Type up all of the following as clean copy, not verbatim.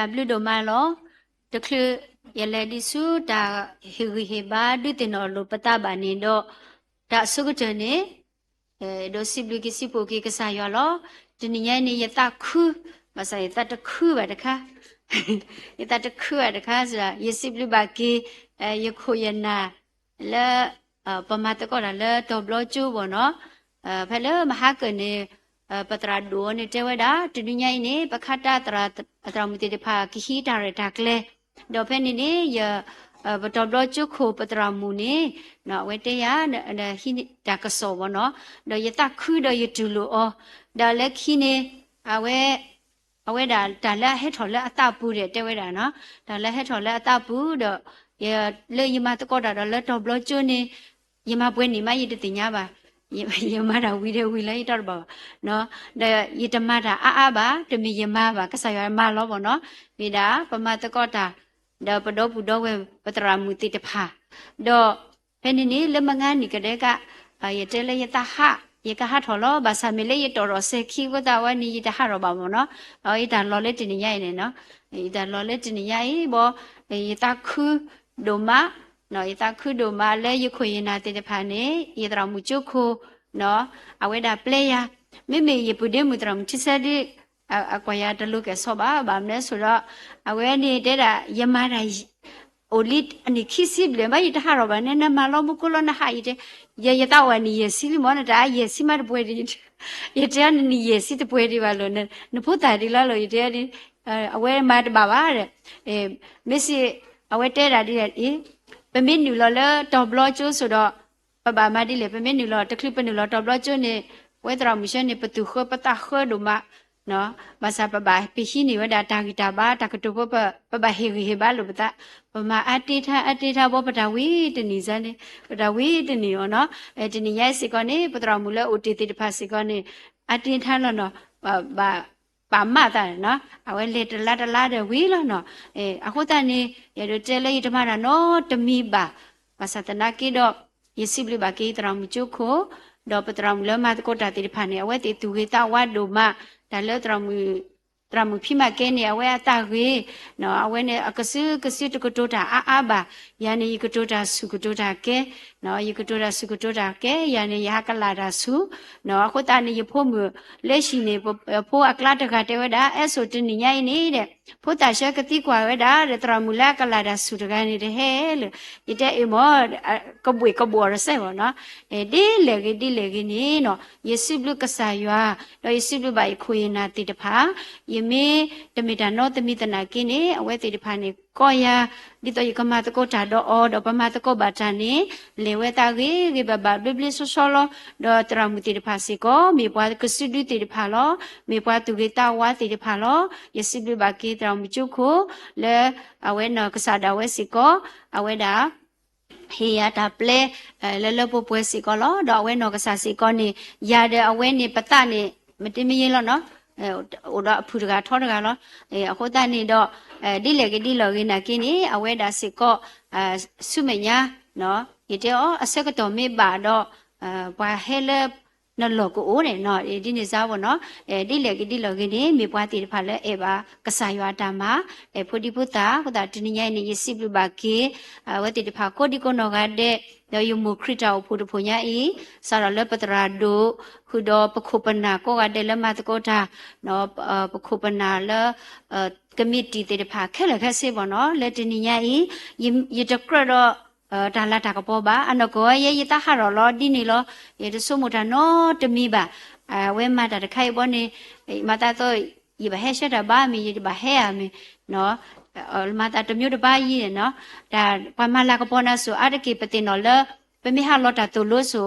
blue do malo the clue yeladi su da heba do tinolo pataba nindo da sugutane do siblu ki sipo ki kasayalo tiniya ni yata khu masa yata ta khu ba dakha yata ta khu ba dakha sa yesiblu ba ki yakhoyana la pamata ko la to blo chu bo no phale mahakane patra do ne tewada tiniya ni pakhata tra muti de pha ki hi ta re ta kle do phe ni ya to blo chu kho patra mu ni no we te ya hi ta ka so bo no do yata khu do yitu lo o da le khi ni awe da la he tho la ata pu de tewada no da la he tho la ata pu do ya le yima to ko da do le to blo chu ni yima pwe ni ma yi de nya ba yima da wi de wi la yi ta ba no da yitama da a ba de mi yima ba ka sa ya ma lo bo no mi da pa ma to ko da da pa do pu do we patra mu ti te pha do phe ni le ma nga ni ka de ka ye te le yata ha ye ka ha tho lo ba sa mi le ye to ro se khi ko da wa ni yi da ha ro ba mo no yi da lo le ti ni ya ni no yi da lo le ti ni ya yi bo yi ta khu do ma no yi ta khu do ma le yi khu yin na ti te pha ni yi da mu chu khu no awe da player me me ye pu de mu tra mu chi sa di akwaya da lu ke so ba me so ro awe ni de da yama da olit ani khisi ble ma yi da ha ro ba ne na ma lo mu ko lo na ha yi de ye ta wa ni ye si li mo na da ye si ma de pwe di ye te ni ye si de pwe di ba lo ne phu ta di la lo ye te ni awe ma de ba ba de me si awe te da di e pe me ni lo le to blo chu so do pa ba ma di le pe me ni lo te clip pe ni lo to blo chu ni we tra mu she ni pa tu kho pa ta kho do ma no masa pa ba pi hi ni wa da ta ki ta ba ta ka to pa ba he ba lo pa pa ma ati tha bo pa da wi ti ni san ni pa da wi ti ni yo no ti ni ya si ko ni pa tra mu le o ti ti ta pha si ko ni ati tha lo no ba pa ma ta no awe le ta la de wi lo no a kho ta ni ye do te le ta ma da no ta mi ba masa ta na ki do ye si bli ba ki tra mu chu kho do pa tra mu le ma ko ta ti pha ni awe ti tu ge ta wa do ma da le tra mu phi ma ke ni awe ta ge no awe ne akasu to ko to ta a ba ya ni ko to ta su ko to ta ke no yi ko to ta su ko to ta ke ya ni ya ka la da su no kho ta ni ye pho mu le shi ni pho akla ta ka te we da so ti ni nyai ni de pho ta sha ka ti kwa we da de tra mu la ka la da su ta ga ni de he le yi te e mo ko bui ko bo ra se bo no di le ge ni no ye si blu ka sa ywa do ye si blu ba khu yin na ti ta pha ye me te mi da no te mi ta na ki ni awe ti ta pha ni ko ya di to yi ka ma ta ko ta do o do pa ma ta ko ba ta ni le we ta ge ba bibli so lo do tra mu ti ta pha si ko mi bwa ka si du ti ta pha lo mi bwa tu ge ta wa ti ta pha lo ye si blu ba ki tra mu chu ko le awe no ka sa da we si ko awe da he ya da ple le po pwe si ko lo do awe no ka sa si ko ni ya de awe ni pa ta ni ma ti mi yin lo no o da phu ga tho ga lo a kho ta ni do di lo ge na ki ni awe da si ko su me nya no ye te o a se ka to me ba do ba he le no lo ko o ne no di ni sa bo no di lo ge ni me bwa ti pha le e ba ka sa ywa ta ma pho di phu ta ko da ti ni nya ni ye si blu ba ki we ti pha ko di ko no ga de do yu mu krita o phu de pho nya i sa ra le patra do khu do pa kho pa na ko ga de le ma ta ko ta no pa kho pa na le committee ti pha khe le khe se bo no le ti ni nya i ye de kro do da la ta ka po ba ano ko ye ta ha ro lo di ni lo ye de so mo ta no to mi ba we ma ta de khai bo ni ma ta to ye ba he sha da ba mi ye ba he ya mi no ma ta to myo de ba yi no da pa ma la ka po na so a de ki pa tin no le pe mi ha lo ta to lo so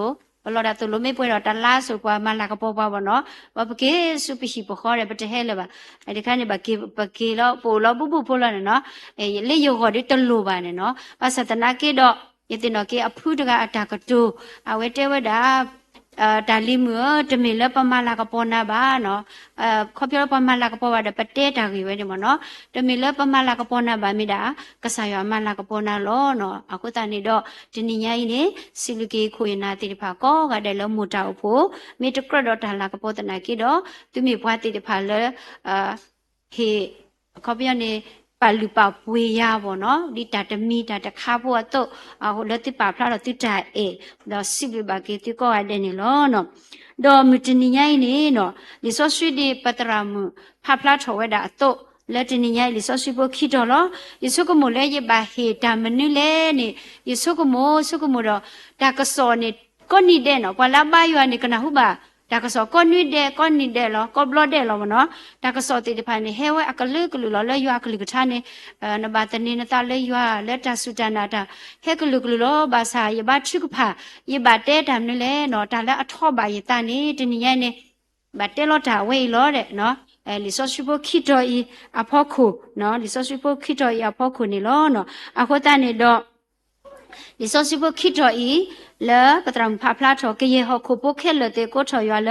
lo da to lo me pwe do ta la so kwa ma la ka po ba bo no ba pa ke su pi hi po kho de pa te he le ba de kha ni ba ke lo po lo bu pho lo no le yo go de to lo ba ne no pa sa ta na ke do ye tin no ke a phu de ga ata ka to a we te we da da li mu de me le pa ma la ka po na ba no kho pyo pa ma la ka po ba de pa te ta gi we de mo no de me le pa ma la ka po na ba mi da ka sa ya ma la ka po na lo no a ko ta ni do ti ni nya yi ni si lu ke khu yin na ti pha ko ga de lo mu ta pho mi to kro do ta la ka po ta na ki do tu mi bwa ti pha le he ခေါ်ပြနေပါလူပါပွေရပါနော်ဒီတာတမီတာတခါဖို့တော့ဟိုလက်တိပါဖလာတော့တိတာတော့စိဘပါကေတိကောရတဲ့နေလောနော်တော့မတနီညိုင်းနေနော်ဒီဆော့ဆွီဒီပတရာမဖဖလာထောဝဲတာတော့လက်တနီညိုင်းဒီဆော့ဆွီဖို့ခိတော်လောဒီဆုကမိုလဲရပါဟေတာမနုလဲနေဒီဆုကမိုတော့ဒါကစောနေကိုနိတဲ့နော်ကွာလာပါရွာနေကနဟုပါဒါကစောကောနိတဲ့လောကောဘလတဲ့လောမနော်ဒါကစောတိတဖာနေဟဲဝဲအကလုကလူလောလဲရွာကလူကထားနေနဘာတနေနတာလဲရွာလက်တဆူတနာတာဟဲကလူကလူလောဘာစာရပါချုကဖာရပါတဲတမ်နေလဲနော်ဒါလဲအထော့ပါရတနေတနိယနေဘာတဲလောတာဝေလောတဲ့နော်လီဆိုရှိဖို့ခိတော်ဤအဖို့ခုနော်လီဆိုရှိဖို့ခိတော်ဤအဖို့ခုနေလောနော်အခုတနေတော့ဒီစောစီဘခိတော်ဤလဲပတရံဖဖလာထောကရေဟခုပုခဲလတဲ့ကိုထော်ရွာလ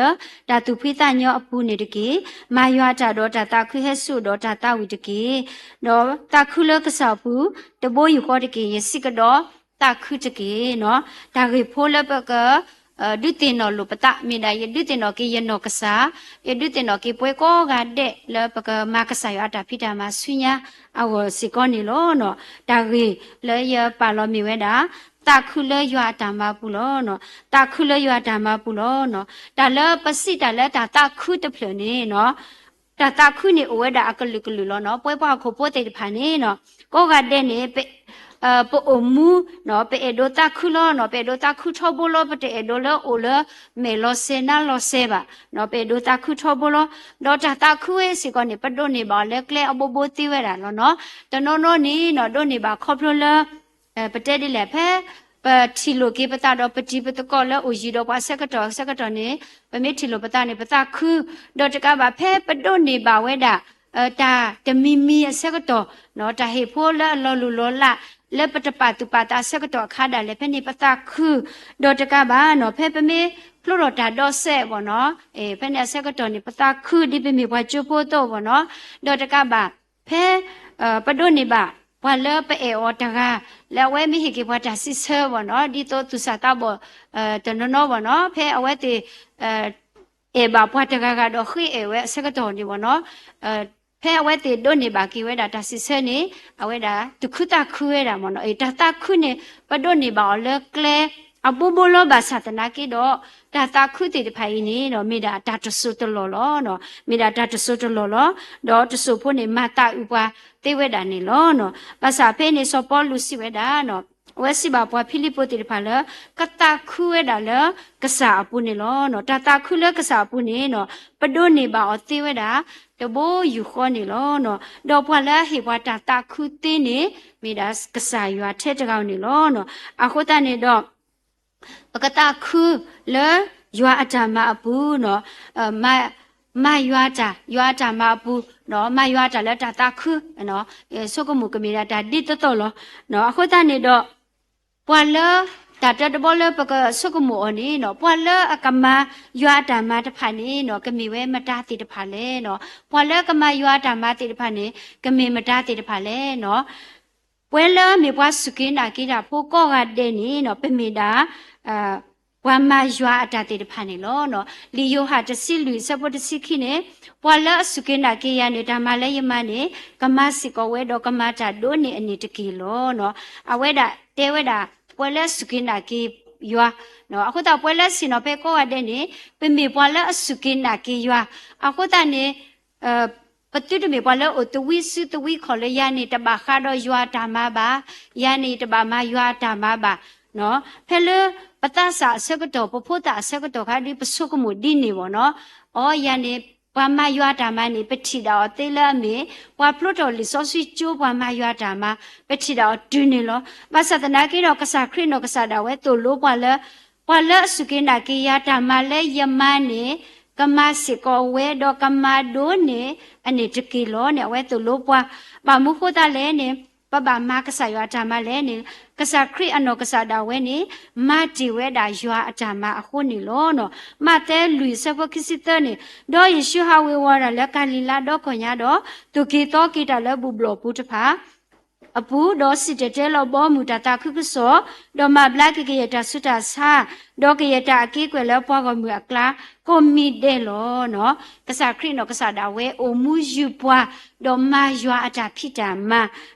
ဓာတုဖိတညောအပူနေတကေမာရွာတာတော့တာခွဟဲဆုတော့တာဝီတကေနော်တာခုလကဆောပူတဘိုးယူခေါ်တကေရစိကတော့တာခုတကေနော်ဒါခေဖိုးလပကဒုတင်နော်လူပတမိဒါယဒုတင်နော်ကေယနောကစားယဒုတင်နော်ကေပွဲကောကတဲ့လပကမကဆာယတာဖိတာမဆွညာအဝစီကောနေလောနော်ဒါခေလဲရပါလောမီဝဲတာတာခုလဲရွာတာမပူလောနော်တာခုလဲရွာတာမပူလောနော်ဒါလဲပစိတာလဲတာခုတဖလနေနော်တာခုနေအဝဲတာအကလူကလူလောနော်ပွဲပွားခိုပိုးတဲ့ဖာနေနော်ကောကတဲ့နေပေပိုအမှုနော်ပေဒိုတာခုလောနော်ပေဒိုတာခုထောဘလောပတေဒိုလောအိုလမေလောစေနာလောစေဘာနော်ပေဒိုတာခုထောဘလောတော့တာခုရဲ့စီကနေပဒိုနေပါလေကလေအဘဘတိဝဲတာနော်တနောနောနီနော်ဒိုနေပါခေါပလပတေဒီလေဖဲပတီလိုကေပတာတော့ပတိပတကောလောအိုဂျီတော့ပါဆက်ကတော့နေပမေတီလိုပတာနေပတာခုတော့တကပါဖဲပဒိုနေပါဝဲတာတာတမီမီဆက်ကတော့နော်တာဟေဖိုလာလောလူလောလာလဲပတပတူပါတာဆက်ကတော့ခါတာလဲဖဲနေပတာခုတော့တကပါနော်ဖဲပမေဖလိုတော့တာတော့ဆက်ပေါ့နော်ဖဲနေဆက်ကတော့နေပတာခုဒီပမေဘွားချိုဖို့တော့ပေါ့နော်တော့တကပါဖဲပဒိုနေပါဘွာလဲပဲအော်တကလဲဝဲမိဟိကေဘွားတာစစ်ဆာပေါ့နော်ဒီတော့သူစားတော့တနော်ပေါ့နော်ဖဲအဝဲတေဘာဘွားတကကတော့ခိဝဲဆက်ကတော့နေပေါ့နော်ဖဲအဝဲတေဒိုနေပါကီဝဲတာစစ်ဆာနေအဝဲတာတခုတာခွဲတာမနော်တာခုနေပဒိုနေပါလဲကလဲအဘူဘလောဘာသတနာကေတော့တာခုတေတဖိုင်နေတော့မိတာတာတဆုတလောလောနော်မိတာတာတဆုတလောလောတော့တဆုဖို့နေမတာဥပါတေဝဲတာနေလောနော်ဘာသာဖဲနေစောပေါ်လူစီဝဲတာနော်ဝဲစီပါပွားဖိလိပိုတေတဖာလကတာခုဝဲတာလကစားအပူနေလောနော်တာခုလကစားအပူနေနော်ပဒိုနေပါအသေးဝဲတာတဘိုးယူခေါ်နေလောနော်တော့ဘွာလာဟေဘွာတာခုတင်းနေမိတာကစားရွာထဲတကောင်းနေလောနော်အခုတနေတော့ပကတာခုလေရွာအတမအပူနော်မရွာတာမအပူနော်မရွာတာလက်တာခုနော်ဆုကမှုကမီတာဒီတော်လောနော်အခုတနေတော့ပွာလာတာတဘောလပကဆုကမှုအနီနော်ပွာလာအကမရွာတာမတဖာနေနော်ကမီဝဲမတာတိတဖာလဲနော်ပွာလာကမရွာတာမတိတဖာနေကမီမတာတိတဖာလဲနော်ပွဲလာမြေပွားစုကင်းတာကိတာဖိုးကောကတဲ့နေနော်ပမီတာဝါမရွာအတာတေတဖာနေလောနော်လီယိုဟာတစီလူစပတစီခိနေပွာလာစုကင်းတာကေရနေတာမလဲယမနေကမစီကောဝဲတော့ကမတာဒိုနေအနီတကီလောနော်အဝဲတာတဲဝဲတာပွာလာစုကင်းတာကေရွာနော်အခုတော့ပွာလာစင်တော့ပဲကောရတဲ့နေပမေပွာလာစုကင်းတာကေရွာအခုတနေပတုတမေပွာလာအတဝိစုတဝိခေါ်လေရနေတပါခါတော့ရွာတာမပါရနေတပါမရွာတာမပါနော်ဖဲလေပတဆာဆက်ကတော့ပဖို့တာဆက်ကတော့ခါဒီပစုကမှုဒီနေဘောနော်အော်ယနေပမရွာတာမနေပတိတော်တေးလာမေပွာဖလို့တော်လီစောစီကျိုးပမရွာတာမပတိတော်ဒူနေလောမသဒနာကေတော့ကစားခရနောကစားတာဝဲတူလို့ပွာလဲစုကင်းတာကေရတာမလဲယမနေကမစီကောဝဲတော့ကမဒိုနေအနေတကီလောနေဝဲတူလို့ပွာဘာမှုခိုတာလဲနေပပမကဆာရွာတာမလဲနေကဆာခရစ်အနောကဆာဒါဝဲနေမတီဝဲတာရွာအတာမအခုနေလောနော်မတဲလူစဖခစီတနေတော့ယေရှုဟာဝေဝါရလက်ကလီလာတော့ခွန်ရတော့သူကေတော့ကေတာလဲဘူဘလပူတဖာ အပူတော့စစ်တဲလောဘောမူတာတာခုကစောတော့မဘလကကေယတာဆုတာစာတော့ကေယတာအကေကွယ်လောပွားကမူအကလာကိုမီတဲလောနော်ကစားခရစ်နော်ကစားတာဝဲအိုမူယူပွားတော့မယွာအတာဖြစ်တာမ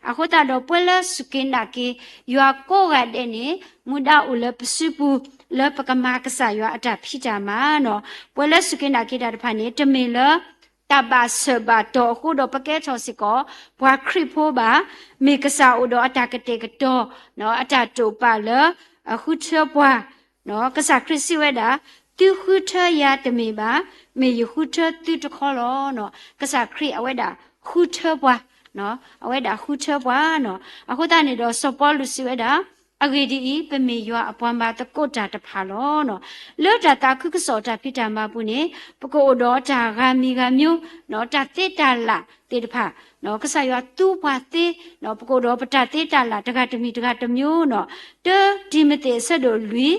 အခုတာတော့ပွဲလစကင်နာကေယွာကိုကတဲ့နေမူဒါဦးလပစုပူလပကမာကစားယွာအတာဖြစ်တာမနော်ပွဲလစကင်နာကေတာတဖာနေတမင်လတဘာစဘာတော့ခုတော့ပကဲချောစီကောဘွာခရစ်ဖိုးပါမေကစားဦးတော့အတာကတဲ့ကတော့နော်အတာတူပါလအခုချဘွာနော်ကစားခရစ်စီဝဲတာသူခုထရတမေပါမေယခုထသူတခေါ်လောနော်ကစားခရစ်အဝဲတာခုထဘွာနော်အဝဲတာခုထဘွာနော်အခုတနေတော့စပေါ်လူစီဝဲတာအဂေဒီပမေယအပွမ်းပါတကုတ်တာတဖာလောနော်လောတာတာခုကစောတာဖိတာမပုနေပကိုတော့တာဂာမီကမျိုးနော်တာတိတာလာတေတဖာနော်ကဆာယတူပွားတေနော်ပကိုတော့ပတာတေတာလာတကတမီတကတမျိုးနော်တဒီမတေဆက်တို့လူ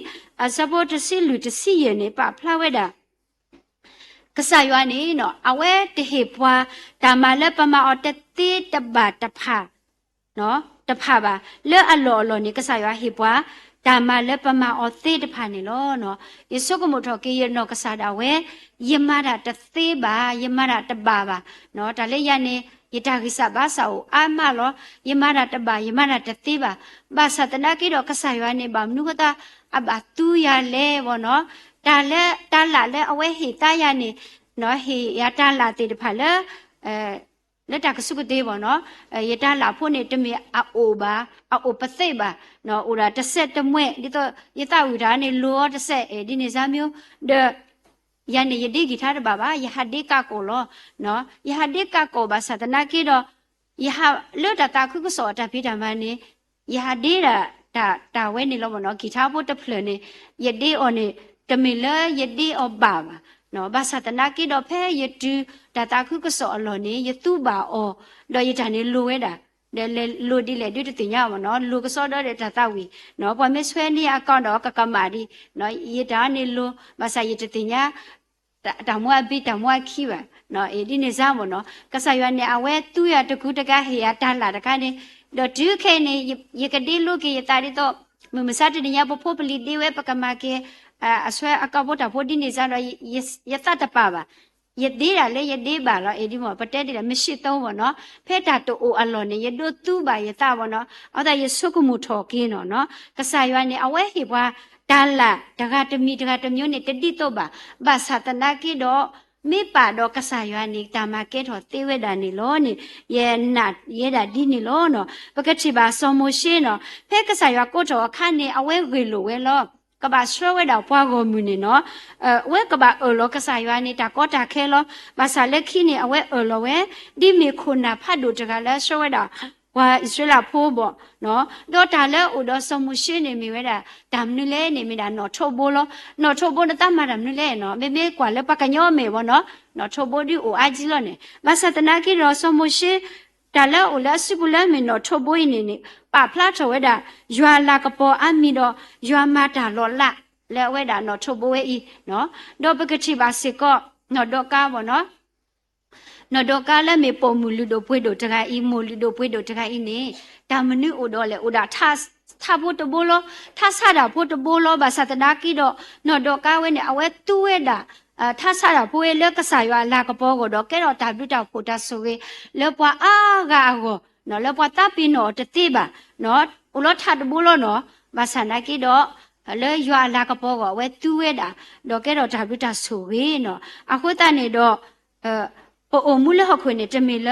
အစပေါ်တစီလူတစီရနေပါဖလာဝဲတာကဆာယနေနော်အဝဲတဟေပွားဒါမလည်းပမာအတတေတဘာတဖာနော်တဖာပါလဲအလော်လော်နေကဆာယဟေပွားဒါမလည်းပမာအသေးတဖာနေလောနော်ယေဆုကမထောကေရနောကဆာတာဝဲယမတာတသေးပါယမတာတပါပါနော်ဒါလည်းရနေယတာကိစ္စဘာသာကိုအာမလောယမတာတပါယမတာတသေးပါဘာသာတနာကေတော့ကဆာယနေပါမနုကတာအဘတူရလဲဘောနော်ဒါလည်းတာလာလဲအဝဲဟေတာရနေနော်ဟေရတာလာတေတဖာလဲလက်တာကစုကသေးပေါ့နော်ရတာလာဖို့နေတမေအိုပါအိုပသိပါနော်အိုရာတစ်ဆက်တမွဲ့ဒီတော့ရတာဝီဒါနေလောတစ်ဆက်ဒီနေစားမျိုးဒယနေယတိဂီထားတပါပါယဟတိကကိုလောနော်ယဟတိကကိုပါသဒနာကေတော့ယဟလွတ်တာခုကစောတာဖိဓမ္မနေယဟတိတာဝဲနေလောပေါ့နော်ဂီထားဖို့တဖလနေယတိအော်နေတမေလယတိအော်ပါပါနော်ဘာသာတနာကေတော့ဖဲယတူဒါတာခုကစောအလောနေယသူပါအောတော့ယထာနေလိုဝဲတာလေလိုဒီလေတွေ့တင်ရပါနော်လူကစောတော့တဲ့ဒါတာဝီနော်ဘာမဆွဲနေအကောင့်တော့ကကမာဒီနော်ယတာနေလိုဘာသာယတတင်ညာတမွားပြီးတမွားခီပါနော်ဒီနေစားမနော်ကဆာရွာနေအဝဲသူရတကူတကဟေရတာလာတကနေတော့ဒုခဲနေယကတိလူကေယတာရီတော့မစတဲ့ညဘဖို့ပလီဒီဝဲပကမာကေအဆွဲအကောက်တာဖို့ဒီနေစားတော့ယတတပါပါယသေးတာလေယသေးပါလားဒီမှာပတဲတယ်မရှိသုံးပါနော်ဖဲတာတိုအိုအလော်နေယတို့သူ့ပါယတပါနော်အော်ဒါယဆုကမှုထော်ကင်းနော်ကဆာရွာနေအဝဲဟေပွားတာလာတကတမီတကတမျိုးနေတတိတော့ပါဘာသာတနာကေတော့မိပါတော့ကဆာရွာနေတာမကဲတော့သေးဝဲတာနေလို့နေရဲ့နာရဲ့တာဒီနေလို့နော်ပကတိပါစောမိုရှင်းနော်ဖဲကဆာရွာကိုတော့ခါနေအဝဲဝေလို့ဝဲလို့ကဘာဆွဲဝဲတော့ပွားကိုမြူနေနော်ဝဲကဘာလောကဆာရွာနေတာကောတာခဲလို့ဘာသာလက်ခိနေအဝဲလောဝဲဒီမီခုနာဖတ်တို့တကလည်းဆွဲဝဲတော့ဝါဣသရေလဖိုးပေါ့နော်တော့တာလဲဥတော့စမှုရှင်းနေမိဝဲတာဒါမနလဲနေမိတာနော်ထုတ်ဖို့လို့နော်ထုတ်ဖို့တတ်မှာဒါမနလဲနော်မေမေကွာလဲပကညောမေပေါ့နော်နော်ထုတ်ဖို့ဒီအိုအကြီးလို့နေမဆတနာကိရောစမှုရှင်းဒါလဲဥလဲစုပလဲမင်းနော်ထုတ်ဖို့နေနေပဖလားထော်ဝဲတာယွာလာကပေါ်အမီတော့ယွာမတာလော်လာလဲဝဲတာနော်ထုတ်ဖို့ဝဲဤနော်တော့ပကတိပါစစ်ကောနော်တော့ကားပေါ့နော်နော်တော့ကားလည်းမေပုံမူလူတို့ဖွေးတို့တခိုင်ဤမူလူတို့ဖွေးတို့တခိုင်ဤနေတာမနုဥတော့လေဥဒါထဖို့တဘလောထဆတာဖို့တဘလောဘာသတနာကိတော့နော်တော့ကားဝဲနေအဝဲတူဝဲတာထဆတာဖို့ရလက်ကဆာရွာလာကပေါ်ကိုတော့ကဲတော့တာပြတောက်ဖို့တဆိုဝဲလောပွားအားကာကိုနော်လောပွားတပ်ပြီးနော်တတိပါနော်ဥလောထတဘလောနော်ဘာသနာကိတော့လဲရွာလာကပေါ်ကိုဝဲတူဝဲတာတော့ကဲတော့တာပြတောက်ဆိုဝဲနော်အခုတနေတော့အိုမူလဟခွေနေတမီလ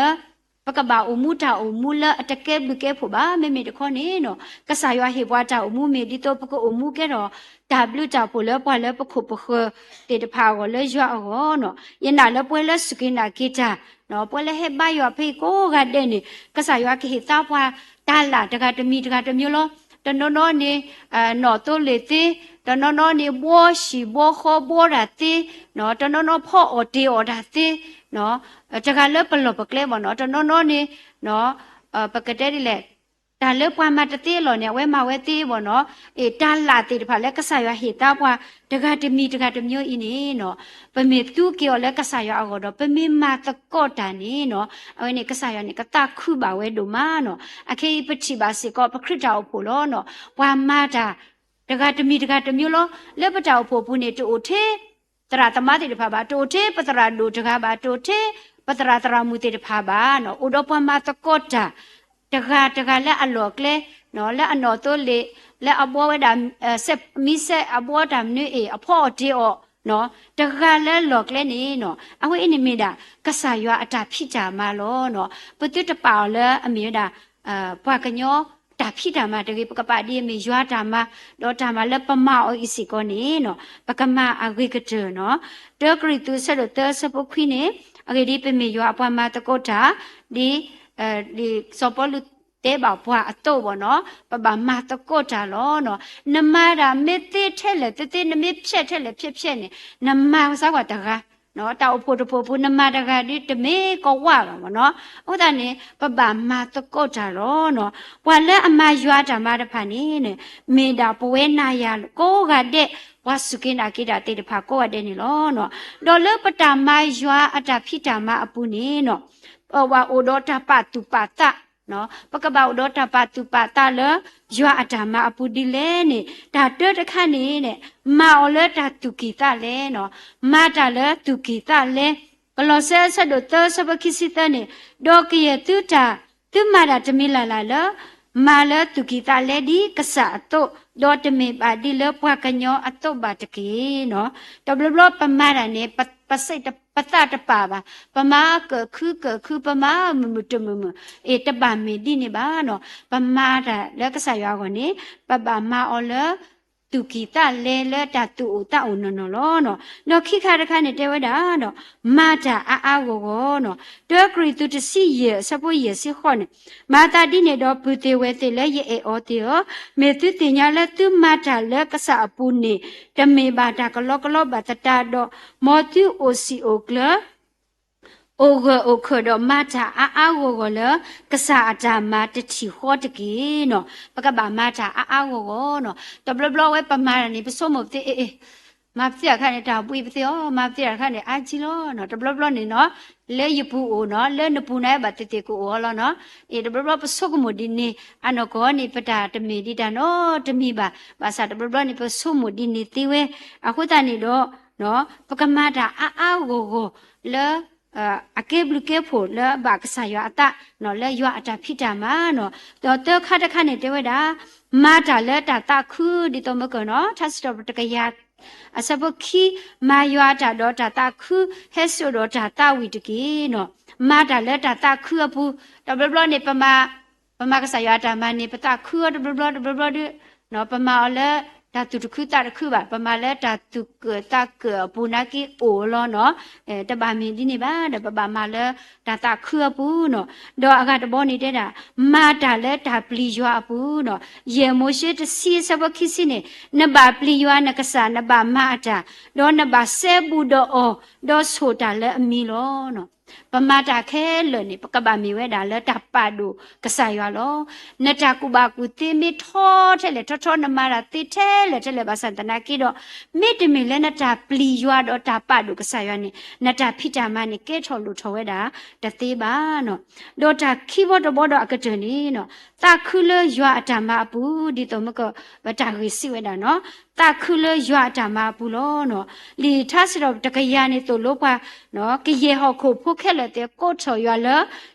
ပကဘာအိုမူတာအိုမူလအတကဲဘကဲဖို့ပါမေမေတခေါနေနော်ကဆာရွာဟေဘွားတာအိုမူမေဒီတော့ပကအိုမူကဲတော့ဒါဘလူတာပိုလပွားလပခုပခတေတဖာကိုလဲရွာအောနော်ယနာလပွဲလစကိနာကေတာနော်ပွဲလဟေဘရွာဖေကိုကတဲ့နေကဆာရွာကေတာပွားတာလာတကတမီတကတမျိုးလောတနော်နေနော်တိုလေတေတနော်နေဘောရှိဘောခောဘောရာတေနော်တနော်ဖောအော်တေအော်ဒါတေနော်တကလည်းပလောပကလဲပေါ့နော်တနော်နေနော်ပကတဲ့လေ ဒါလည်းပွားမတသေးလော်နေဝဲမဝဲသေးဘောနော်တာလာတေတဖာလည်းကဆာရွာဟေတာပွားတကတမီတကတမျိုးအင်းနေနော်ပမေသူကြောလည်းကဆာရွာအောတော့ပမေမတကော့တာနေနော်အဝဲနေကဆာရွာနေကတခုပါဝဲဒိုမာနော်အခေပချိပါစေကောပခရတာဖို့လောနော်ပွားမတာတကတမီတကတမျိုးလောလက်ပတောက်ဖို့ဘူးနေတူသေးတရာတမတိတဖာပါတူသေးပတရာဒိုတကပါတူသေးပတရာတရာမူတေတဖာပါနော်ဥတော့ပွားမတကော့တာတကလည်းအလောကလေနော်လည်းအနော်တိုးလေလည်းအဘောဝဒဆက်မီဆက်အဘောတမ်နွေအဖော်တီအောနော်တကလည်းလောကလေနေနော်အဝိအနိမိတာကဆာရွာအတာဖြစ်ကြမှာလောနော်ပတုတပေါလည်းအမေတာဘွားကညောတာဖြစ်တာမှာတကယ်ပကပဒီမေရွာတာမှာတော့တာမှာလည်းပမောက်အစီကောနေနော်ပကမအဂိကတနော်တကရီသူဆက်တော့တဆပုခွိနေအဂိဒီပမေရွာအပွားမှာတကောတာဒီစောပလူတဲပါဘွားအတော့ဘောနော်ပပမာတကောတာလောနော်နမရာမေတေထဲလေတေနမေဖြက်ထဲလေဖြက်နေနမစားကတကားနော်တောက်ဖို့တဖို့နမတကားဒီတမေကောဝါပါမနော်ဥဒနေပပမာတကောတာလောနော်ဘွာလည်းအမရွာတာမတဖာနေနဲ့မေတာပွဲနာရကိုကတဲ့ဝါစုကိနာကိတာတေတဖာကိုကတဲ့နေလောနော်ဒေါ်လပတာမရွာအတာဖိတာမအပူနေနော်ဝါအိုဒေါ်တာပတူပါတာနော်ပကပောက်တော့တပတ်တူပါတာလရွာအတာမအပူဒီလဲနေဒါတွတ်တခတ်နေနဲ့မော်လဲတာတူကီတာလဲနော်မတာလဲတူကီတာလဲကလောဆဲဆက်တော့သစပခိစီတနေဒေါကရတူတာသူမတာတမီလာလာလမာလဲတူကီတာလဲဒီကဆာတော့ဒေါ်တမေပါဒီလဲပွားကညောအတော့ပါတကေနော်တဘလဘလပမာရနေပစိတ်ပတတပါပါပမာခုပမာမတမမတပါမေဒီနေပါနော်ပမာတာလက်ကဆာရွာကိုနေပပမာအော်လတူကီတလဲလဲတတူတအုံနော်နော်ခိခါတခါနေတဲဝဒါနော်မာတာအာကိုနော်တွဲဂရီတူတစီရစပွေရစီခေါနေမာတာဒီနေတော့ဘူတေဝဲတေလဲရဲ့အော်တေမေတူတင်ညာလဲသူမာတာလဲကဆာအပူနေတမေဘာတာကလောဘာတတာတော့မောတူအိုစီအိုကလအိုခတော့မတာအာကိုလကဆာအတာမတတိဟောတကေနော်ပကဘာမတာအာကိုနော်တဘလဘလဝဲပမာရနေပစုံမတေမပြခါနေတာပွေပသေးမပြခါနေအာချီလောနော်တဘလဘလနေနော်လဲယပူအိုနော်လဲနပူနိုင်ဘာတေကိုအောလောနော်တဘလဘလပစုကမဒီနေအနကောနေပတာတမီဒီတာနော်တမီဘာဘာသာတဘလဘလနေပစုမဒီနေတေဝဲအခုတနေတော့နော်ပကမတာအာကိုလဲအကေဘလူကေဖို့လဲဘာကဆာရွာအတနော်လဲရွာအတဖိတာမနော်တော့တခါတခါနေတဲဝဲတာမာတာလဲတာတခုဒီတော့မကောနော်သတ်စတော့တကရအစဘခိမာရွာတာတော့တာခုဟဲဆိုတော့တာဝီတကေနော်မာတာလဲတာခုအပူတဘလနေပမာကဆာရွာတာမနေပတာခုတဘလနော်ပမာလဲဒါတူတခုတာတခုပါပမာလဲဒါတူတာကပူနာကီအိုလောနော်တပါမင်းဒီနေပါတပပမာလဲဒါတာခူပူနော်တော့အကတဘောနေတဲ့တာမာတာလဲဒါပလီရွာပူနော်ယေမိုရှိတစီစဘခိစီနေနဘာပလီရွာနကဆာနဘာမာတာတော့နဘာဆေဘူးတော့ဆိုတာလဲအမီလောနော်ပမာတာခဲလနေပကဘာမီဝဲဒါလဲတပါဒုကဆာရွာလောနတကူဘာကူတိမီထောထဲလေထောနမာရာတိထဲလေထဲလေဘာစန္တနာကီတော့မိတမီလဲနတပလီရွာတော့တပါဒုကဆာရွာနေနတဖိတာမနေကဲထော်လို့ထော်ဝဲတာတသေးပါနော်ဒေါ်တာခီဘောတော့ဘောတော့အကတနီနော်တာခုလရွာအတမအပူဒီတော့မကဘတာခီစီဝဲတာနော်တာခုလရွာအတမအပူလောနော်လီထားစတော့တကရနေတော့လို့ပါနော်ကရေဟောက်ခုဖုတ်ခက်လက်တဲ့ကိုချော်ရွာလ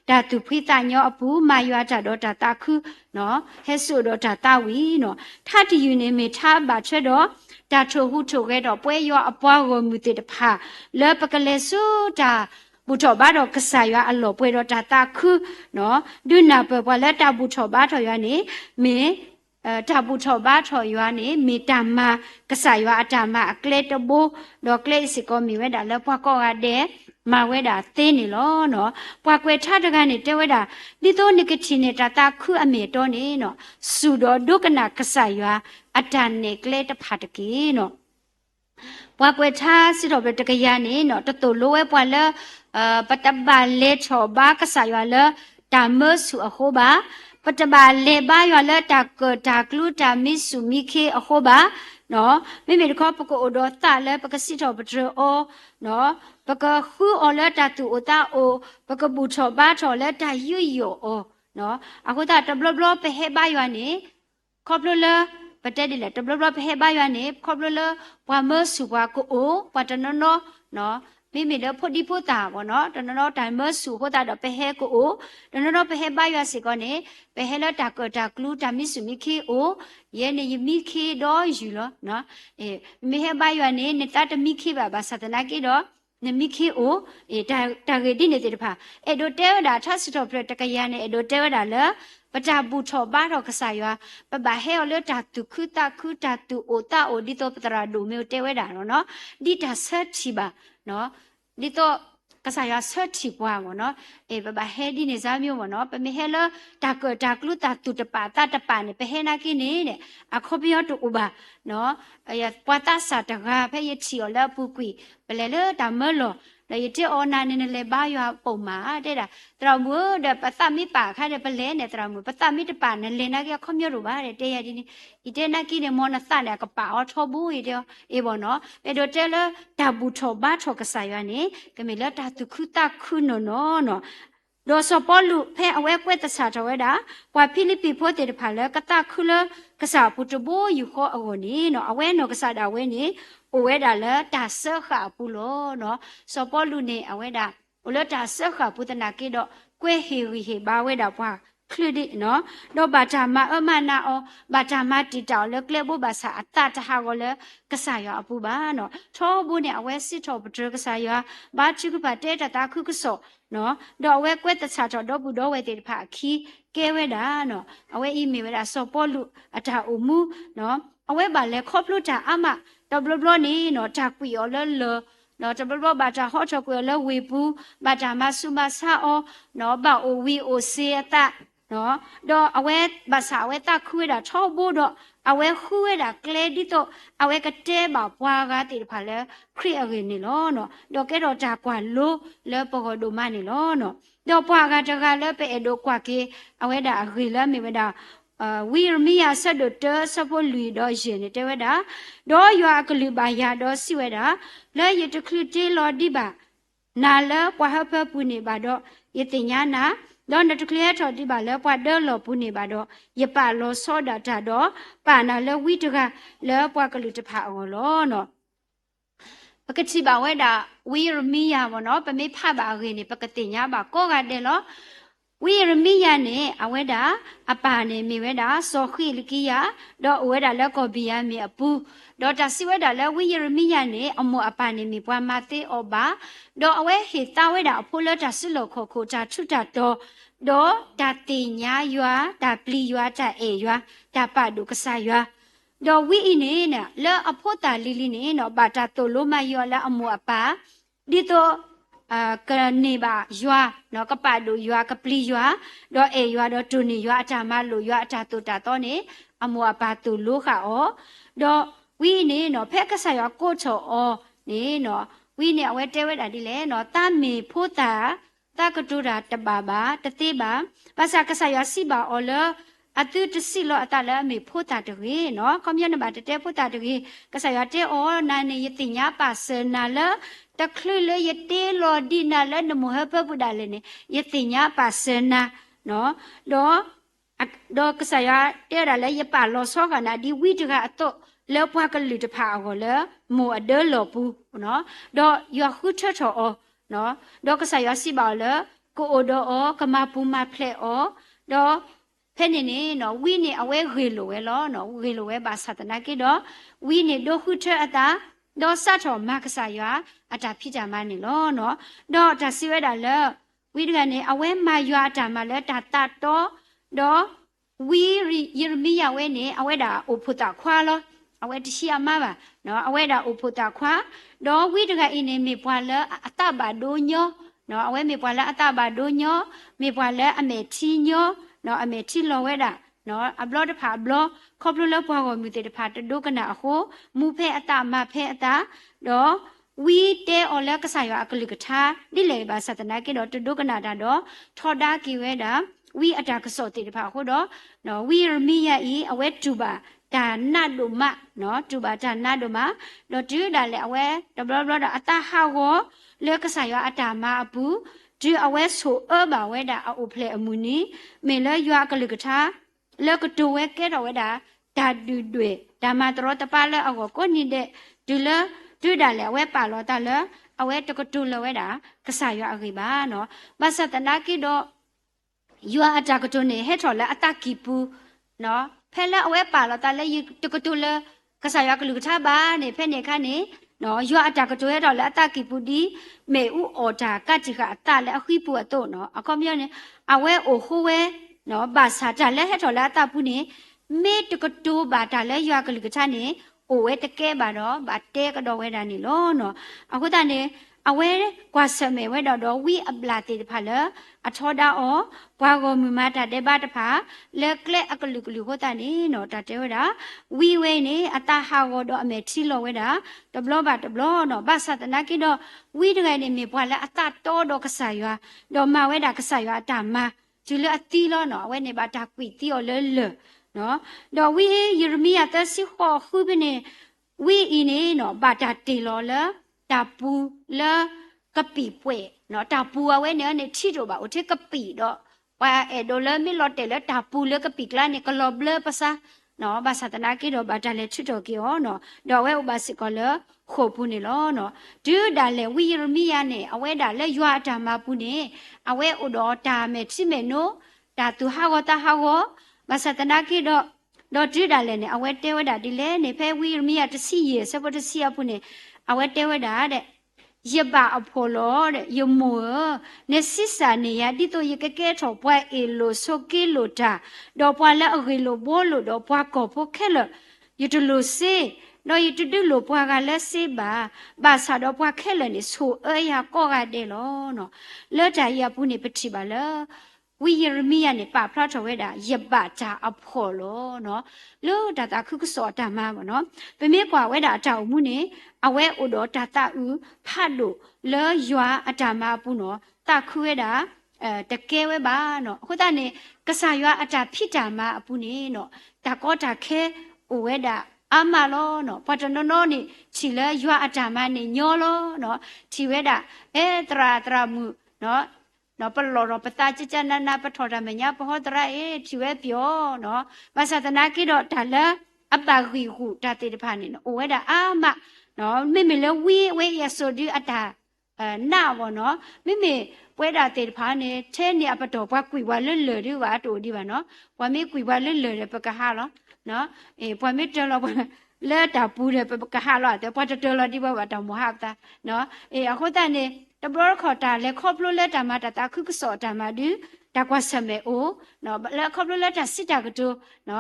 ဒါသူဖိတာညောအပူမာရွာတာတော့တာခုနော်ဟဲဆိုတော့တာဝီနော်ထတီယူနေမေထားပါချွဲတော့ဒါထိုဟုထိုခဲတော့ပွဲရွာအပွားကိုမူတဲ့တဖာလဲပကလေးစုတာဘူထောဘာတော့ကဆာရွာအလောပွဲတော့တာခုနော်ဒုနာပွဲလက်တာဘူထောဘာထော်ရွာနေမေတာဘူထောဘာထော်ရွာနေမေတ္တာမကဆာရွာအတာမအကလေတဘူတော့ကလေစီကောမီဝဲတာလဲပွားကောရတဲ့မဝဲတာသင်းနေလောနော်ပွားကွယ်ထတကနေတဲဝဲတာဒီတော့နိကချီနေတာခုအမေတော့နေနော်စုတော့ဒုက္ကနာကဆာရွာအတာနေကလေတဖာတကေနော်ပွားကွယ်ထားစီတော့ပဲတကရနေနော်တတူလိုဝဲပွားလဲပတဘာလေချောဘာကဆာရွာလဲတာမဆုအဟောဘာပ တဘာလေဘာယောလတာကတာကလူတာမီဆူမီခေအခေါ်ပါနော်မိမိတခေါ်ပကိုဒေါ်တာလဲပကစီတော်ပထအောနော်ပကခူအော်လတာတူအတာအိုပကဘူချောဘာချောလတာယူယောအောနော်အခုတာတဘလဘလပဟေဘာယောနေခေါပလလပတက်ဒီလေတဘလဘလပဟေဘာယောနေခေါပလလဘွာမဆူဘွာကိုအိုပတနနောနော်မိမိလည်းဖို့ဒီဖို့တာပေါ့နော်တနနောတိုင်မဆူဖို့တာတော့ပဟဲကိုအိုတနနောပဟဲပါရွာစီကောနေပဟဲလတာကတာကလူတာမီဆူမီခေအိုရဲနေမီခေတော့ယူလောနော်မိဟဲပါရွာနေနေတာတမီခေပါသတနာကေတော့နမီခေအိုတာဂေဒီနေတဲ့တဖာဒိုတဲဝဒါထတ်စတော့ပြတကရနေဒိုတဲဝဒါလပတာဘူထောဘာတော့ကစားရွာပပဟဲလတာတုခုတာတူအိုတာအိုဒီတော့ပတရာဒိုမျိုးတဲဝဒါနော်ဒီတာဆက်ချီပါနော်ဒီတော့ကစားရဆက်ချီပွားပေါ့နော်ပပဟဲဒီနေစားမျိုးပေါ့နော်ပမေဟဲလတာကတာကလူတာတူတပါတာတပါနေပဟဲနာကိနေတဲ့အခုပြောတူဥပါနော်ပွားတာစာတကဖဲရချီော်လပူကွီပလဲလတာမလောလေတီအော်နာနေလေဘာရွာပုံမှာတဲ့တာတရမူဒပသမီပါခါတဲ့ပလဲနဲ့တရမူပသမီတပါနဲ့လင်နာကခွမျိုးလိုပါတဲ့တဲ့ရဒီဒီတဲ့နာကီနေမောနသနဲ့ကပါအောထောဘူးရေဘောနော်ဒိုတဲလတာဘူထောဘာထောကစားရွာနေကမေလတာတုခုတာခုနော်နော်ဒေါ်စပေါ်လူဖဲအဝဲကွဲတစားတော်ဝဲတာပွာဖိလိပီဖို့တဲ့ဖာလဲကတခုလကစားပူတဘိုးယူခေါ်အော်နီနော်အဝဲနော်ကစားတာဝဲနေအဝဲတာလဲတာဆခပူလို့နော်စပေါ်လူနေအဝဲတာအလတာဆခပူတနာကေတော့ကွဲဟီဝီဟေဘာဝဲတာပွာခလဒီနော်တော့ဘာတာမအမနာအောဘာတာမတီတောက်လဲကလေဘဘာစာအတတဟာကိုလဲကစားရအပူပါနော်ထောဘူးနဲ့အဝဲစစ်ထောပဒကစားရဘာချီကပါတဲတာခုကဆောနော်တော့အဝဲကွဲတချာတော့ဘူးတော့ဝဲတေဖာခီကဲဝဲတာနော်အဝဲအီမေဝဲတာစောပေါ်လူအတာအမှုနော်အဝဲပါလဲခေါပလူတာအမတော့ဘလဘလနေနော်တာကွီော်လဲနော်တဘလဘာတာဟောချကွေလဲဝေဘူးဘာတာမဆုမဆာအောနော်ဘာအိုဝီအိုစေအတာနော်တော့အဝဲဘာသာဝဲတာခွေးတာချောဖို့တော့အဝဲခွေးတာကလေဒီတော့အဝဲကတဲပါဘွားကားတေဖာလဲခရီအရင်နေလောနော်တော့ကဲတော့တာကွာလို့လဲပေါ်ဒိုမနေလောနော်တော့ဘွားကတကလဲပဲဒိုကွာကေအဝဲတာအခေလဲမေဝဲတာဝီရမီယာဆက်တော့တဆဖို့လူတော့ရှင်နေဝဲတာတော့ရွာကလူပါရတော့စီဝဲတာလဲရတခလူတေလော်ဒီပါနာလဲပွားဟဖပူနေပါတော့ယတင်ညာနာတော့နတကလေးထော်ဒီပါလဲပွားတော့လော်ပူနေပါတော့ရပါလောစောတာတာတော့ပါနာလဲဝီတကလဲပွားကလူတဖာအော်လောနော်ပကတိပါဝဲတာဝီရမီယာဘောနော်ပမေဖပါခင်းနေပကတိညာပါကောကတဲ့လောဝီရမီယာနဲ့အဝဲတာအပါနေမိဝဲတာစောခိလကီယာတော့အဝဲတာလက်ကောဘီယာမီအပူတော့တစီဝဲတာလဲဝီရမီယာနဲ့အမောအပါနေမိပွားမသေးဩပါတော့အဝဲဟေတာဝဲတာအဖိုးလတာစစ်လို့ခေါ်ခိုတာထုတာတော့တာတိညာရွာတာပလီရွာတာအေရွာတာပဒုကဆာရွာတော့ဝီအင်းနေလဲအဖို့တာလီလီနေတော့ဘာတာတိုလိုမယောလာအမောအပါဒီတော့ကနေပါရွာနော်ကပတ်လူရွာကပလီရွာတော့အေရွာတော့တူနေရွာအတာမလူရွာအတာတူတာတော့နေအမောအပါတူလို့ခါဩတော့ဝီနေနော်ဖက်ကဆာရွာကိုချောဩနေနော်ဝီနေအဝဲတဲဝဲတာဒီလေနော်တမေဖို့တာတကတူတာတပါပါတတိပါပါစာကဆာရွာစီပါဩလအတူတစီလောအတလည်းမေဖို့တာတရေနော်ကွန်မြူနတီတတဲဖို့တာတရေကဆာရွာတဲဩနာနေယတိညာပါစနာလတခလလေယတေလောဒီနာလနမဟပပဒါလေနေယတိညာပါစနာနော်တော့ကဆာရွာတဲရလေယပါလောစောကနာဒီဝိတကအတော့လောပွားကလူတဖာအောလေမိုအဒလောပူနော်တော့ယောခုထထောနော်တော့ကဆာရွာစီပါလေကိုအိုတော့ကမပူမဖလက်တော့ဖဲနေနေနော်ဝီနေအဝဲခေလိုဝဲလောနော်ခေလိုဝဲပါသတနာကေတော့ဝီနေဒိုခုထအတာတော့စတ်တော်မကဆာရွာအတာဖြစ်ကြမနေလောနော်တော့ဒါစီဝဲတာလေဝီတကနေအဝဲမရွာတာမလဲတာတတော့ဝီရမီယာဝဲနေအဝဲတာအိုဖုတာခွာလောအဝဲတရှိအမပါနော်အဝဲတာအိုဖုတာခွာတော့ဝီတကအင်းနေမေပွာလဲအတပါဒိုညောနော်အဝဲမေပွာလဲအတပါဒိုညောမေပွာလဲအမေချီညောနော်အမေချီလောဝဲတာနော်အဘလော့တဖာဘလော့ခေါပလလပွားကိုမြူတေတဖာတဒုကနာအခုမူဖဲအတမဖဲအတတော့ဝီတဲအော်လက်ကဆာရွာအကလိကထာဒီလေပါသတနာကေတော့တဒုကနာတာတော့ထော်တာကီဝဲတာ we attack so te pha ho do no we mi ya I awe tu ba da na do ma no tu ba da na do ma do tu da le awe da bla bla da ata ha go le ka sa yo ata ma apu tu awe so ba we da a o ple amuni me le yo ka le ka tha le ka tu we ke da we da da du dwe da ma tro ta pa le a go ko ni de tu le tu da le we pa lo ta le awe to ko tu le we da ka sa yo a gi ba no ba sa ta na ki do you are attack to ne he tho la attack ki pu no phe la awe pa la ta le you to ko to le ka sa ya ka lu ka tha ba ne phe ne kha ne no you are attack to he tho la attack ki pu di me u order ka ji ka ta le a hui pu a to no a ko myo ne awe o ho we no ba sa ta le he tho la ta pu ne me to ko to ba ta le you are ka lu ka tha ne o we te ke ba no ba te ka do we da ni lo no a ko ta ne awe kwa same we do we abla te pha le a thoda o bwa go mi ma ta de ba ta pha le kle aklu klu ho ta ni no ta te we da we we ni ata ha go do ame thi lo we da de blo no ba sa ta na ki do we de ga ni mi bwa le ata to do ka sa ywa do ma we da ka sa ywa ta ma ju le ati lo no we ni ba ta kwi ti o le no do we Yeremia ta si ho khu bi ni we I ni no ba ta ti lo le ta pu le ka pi pwe no ta pu a we ne ne thi do ba o the ka pi do wa e do le mi lo te le ta pu le ka pi kla ne ka lo ble pa sa no ba sa ta na ki do ba ta le thi do ki ho no do we o ba si ko le kho pu ni lo no du da le wi mi ya ne a we da le ywa ta ma pu ne a we o do ta me thi me no ta tu ha go ta ha go ba sa ta na ki do du da le ne a we te we da di le ne phe wi mi ya ta si ye sa bo ta si ya pu ne awe te we da de ye ba a pho lo de ye mo ne sisa ne ya di to ye ke ke tho pwa e lo so ke lo da do pwa la a ge lo bo lo do pwa ko pho khe lo ye to lo se no ye to du lo pwa ga la se ba sa do pwa khe lo ni so e ya ko ga de lo no le da ya pu ni pthi ba la we Yeremia ne pa phra tho we da ye ba da a pho lo no lo da ta khu ku so da ma mo no pe me kwa we da ta mu ne a we o do ta ta u pha do le ywa a ta ma pu no ta khu we da te ke we ba no khu ta ne ka sa ywa a ta phi ta ma pu ne no ta ko ta khe o we da ama lo no pa to no ni chi le ywa a ta ma ne nyo lo no chi we da tra mu no no pa lo ro pa ta chi cha na pa tho da me nya pa ho tra chi we pyo no pa sa ta na ki do ta le a pa ghi hu ta te pha ni no o we da a ma no me me le we ya so du a ta na bo no me pwe da te pha ne the ni a pa do pa kwi wa le du wa to di ba no wa me kwi wa le de pa ka ha lo no pwa me te lo le ta pu de pa ka ha lo de pwa te lo di ba ta mo ha ta no a ho ta ne the bro khota le khoplo le ta ma ta ta khu so ta ma du ta kwa same o no le khoplo le ta sit ta ko no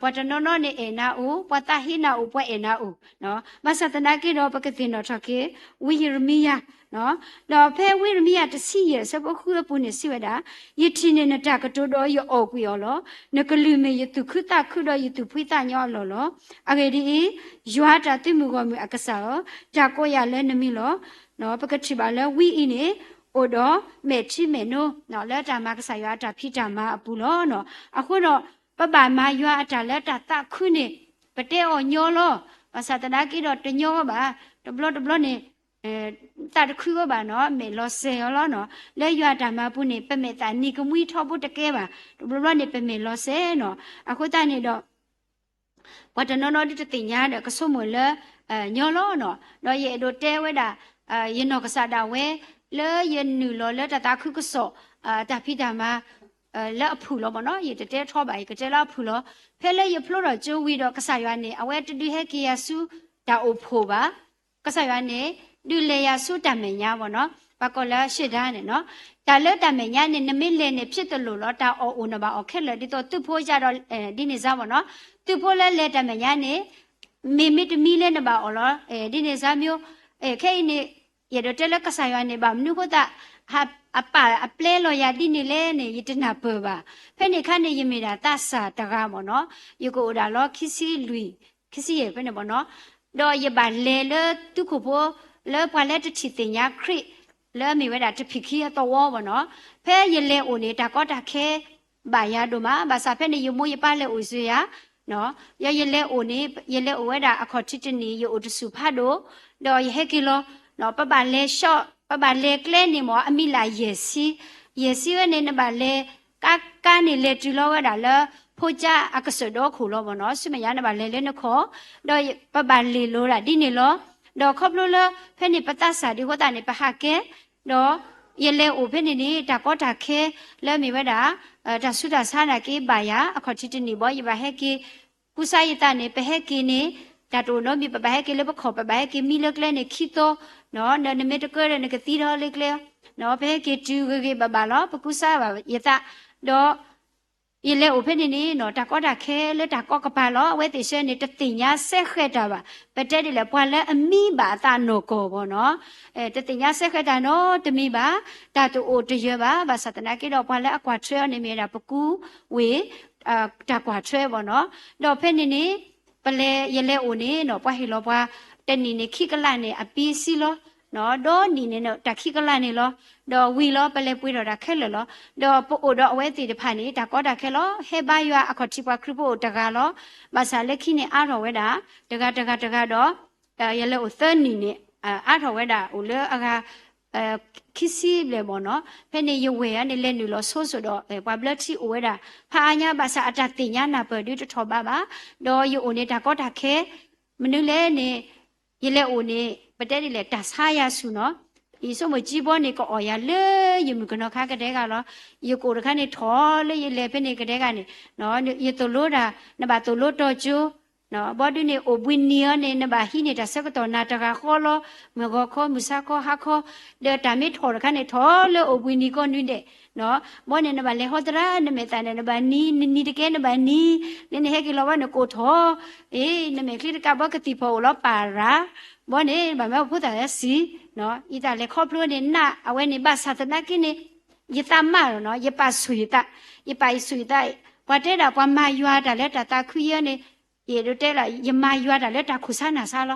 pa ta no ne e na o pa ta hi na o pa e na o no ma sa ta na ki no pa ke tin no tha ke we Yeremia no no phe we Yeremia ta si ye sa bo khu pu ne si we da ye thi ne na ta ko do yo o ku yo lo ne ka lu me ye tu khu ta khu do ye tu phui ta nyo lo a ge di ywa ta ti mu go mi akasa ta ko ya le ne mi lo no pa ka thi ba le we I ne o do me thi me no no le ta ma ka sa ywa ta phi ta ma pu lo no a khu no pa ba ma ywa ta le ta ta khu ne pa te o nyo lo pa sa ta na ki do te nyo ba de blo ne ta de khu ba no me lo se lo no le ywa ta ma pu ne pa me ta ni ko mui tho bu te ke ba de blo ne pa me lo se no a khu ta ne do pa ta no di te nya de ka so mo le nyo lo no no ye do te we da ye no ka sa da we le ye nu lo le ta khu ko so ta phi ta ma le a phu lo mo no ye te tho ba ye ka te la phu lo phe le ye phlo ro chu wi do ka sa ywa ne a we tu he ki ya su da o pho ba ka sa ywa ne du le ya su ta me nya bo no pa ko la shi da ne no ta le ta me nya ne ne mi le ne phit de lo lo ta o na ba o khet le di to tu pho ja do di ne za bo no tu pho le ta me nya ne me mi tu mi le ne ba o lo di ne za myo khe ne ye do te le ka sa ywa ne ba mnu ko ta ha a pa a ple lo ya di ne le ne ye te na pe ba phe ne kha ne ye me da ta sa ta ga mo no ye ko da lo khisi lui khisi ye phe ne bo no do ye ba le tu ko pho le pa le ti ti nya khri แล้วมีเวลาจะพิคีตัวบ่เนาะเพ่ยเลโอนี่ตาก็ตาแค่บ่ายาดูมาภาษาเพ่นี่อยู่มุยป้าเลโอซุยาเนาะยเลโอนี่ยเลโอเวดาอคอติตินี่อยู่อุตสุภาโดดอยเฮกิโลเนาะปะบาเลชอปะบาเลเคลนี่หมออมิลาเยซีเวนี่นะบาเลกานี่เลจุโลเวดาเลพูดจาอากาศดอกขู่เราบ่เนาะสิมายานะบาเลเลนขอดอยปะบาเลโลละดินี่โลดอกครบโลเลเพ่นี่ปะตาสาดิหัวตานี่ปะหาเกดอยเลโอเพ่นี่ตาก็ตาแค่แล้วมีเวดาตาสุดาสานากีบายาอคอติตินี่บ่ยบาเฮกีกุสายตานี่ปะเฮกีนี่ตาโตโนมีปะบาเฮกีเลปะขอปะบาเฮกีมีเล็กเลนี่คิโตเนาะเนเมตะเกอร์นี่ก็ตีดอเล็กเลเนาะปะเฮกีจูเกบาบาลอปะกุสาบายตาดอยเลโอเพ่นี่เนาะตาก็ตาแค่เลตาก็กะปาลอเวติเชนี่ตะติญาเซเขตาบาปะเตดิเลปวาเลอมีบาตาโนโกบ่เนาะตะติญาเซเขตาเนาะตะมีบาตาโตโอตะเยบาบาสัตนากิดอปวาเลอกวาเทรนี่มีดาปะกูเวตากวาเทรบ่เนาะดอเพ่นี่ปะเลยเลโอนี่เนาะปวาฮิโลปวาตะนี่นี่คิกะละนี่อปีซิโลเนาะดอนี่นี่เนาะตะคิกะละนี่โลดอวีโลปะเลปุยดอดาแค่เลโลดอปโอดออเวติตะพานี่ตาก็ดาแค่โลเฮบายะอคอติปะคริโปตะกาโลบาซาเลคินี่อาโรเวดาตะกาดอยเลโอเซนี่นี่อาโรเวดาอุเลอะกาคิซีเบลบ่เนาะเพ่นี่ยเวอะนี่เลนี่โลโซโซดอปะบลติโอเวดาพาญาบาซาอะตะติญานาเปดิตะทอบาบาดอยูโอนี่ตาก็ดาแค่มนุเลนี่ยเลโอนี่ปะเตดิเลตาซายาสุเนาะอีสมจีบอนี่ก็ออยาเลยอยู่มึงก็เนาะค่ะก็ได้ก็เนาะอยู่กูนะคะนี่ถอเลยยเลเพ่นี่ก็ได้กันนี่เนาะอยู่ตัวโลดานะบาตัวโลดอจูเนาะบอดูนี่โอบุญเนียนี่นะบาฮีนี่ตาสักตัวนาตะกะขอโลมะกอขอมุสาขอฮะขอเดตามิถอนะคะนี่ถอเลยโอบุญนี่ก็นี่เด้เนาะบ่นี่นะบาเลฮอตรานะเมตานะบานี่ตะแกนะบานี่เฮกิโลวะนะโกถอนะเมคลิตกะบ่กะติพอโลปาราบ่นี่บาแม่พูดแต่สิเนาะอีตาเลครอบครัวนี่น่ะเอาไว้ในบ้านศาสนากินนี่ยตามมาเนาะยปาสุยตะยปาสุยตะกว่าเตดาปมายัวดาเลตาคุยนี่เยโดเตละยมายัวดาเลตาคุสานาซาโล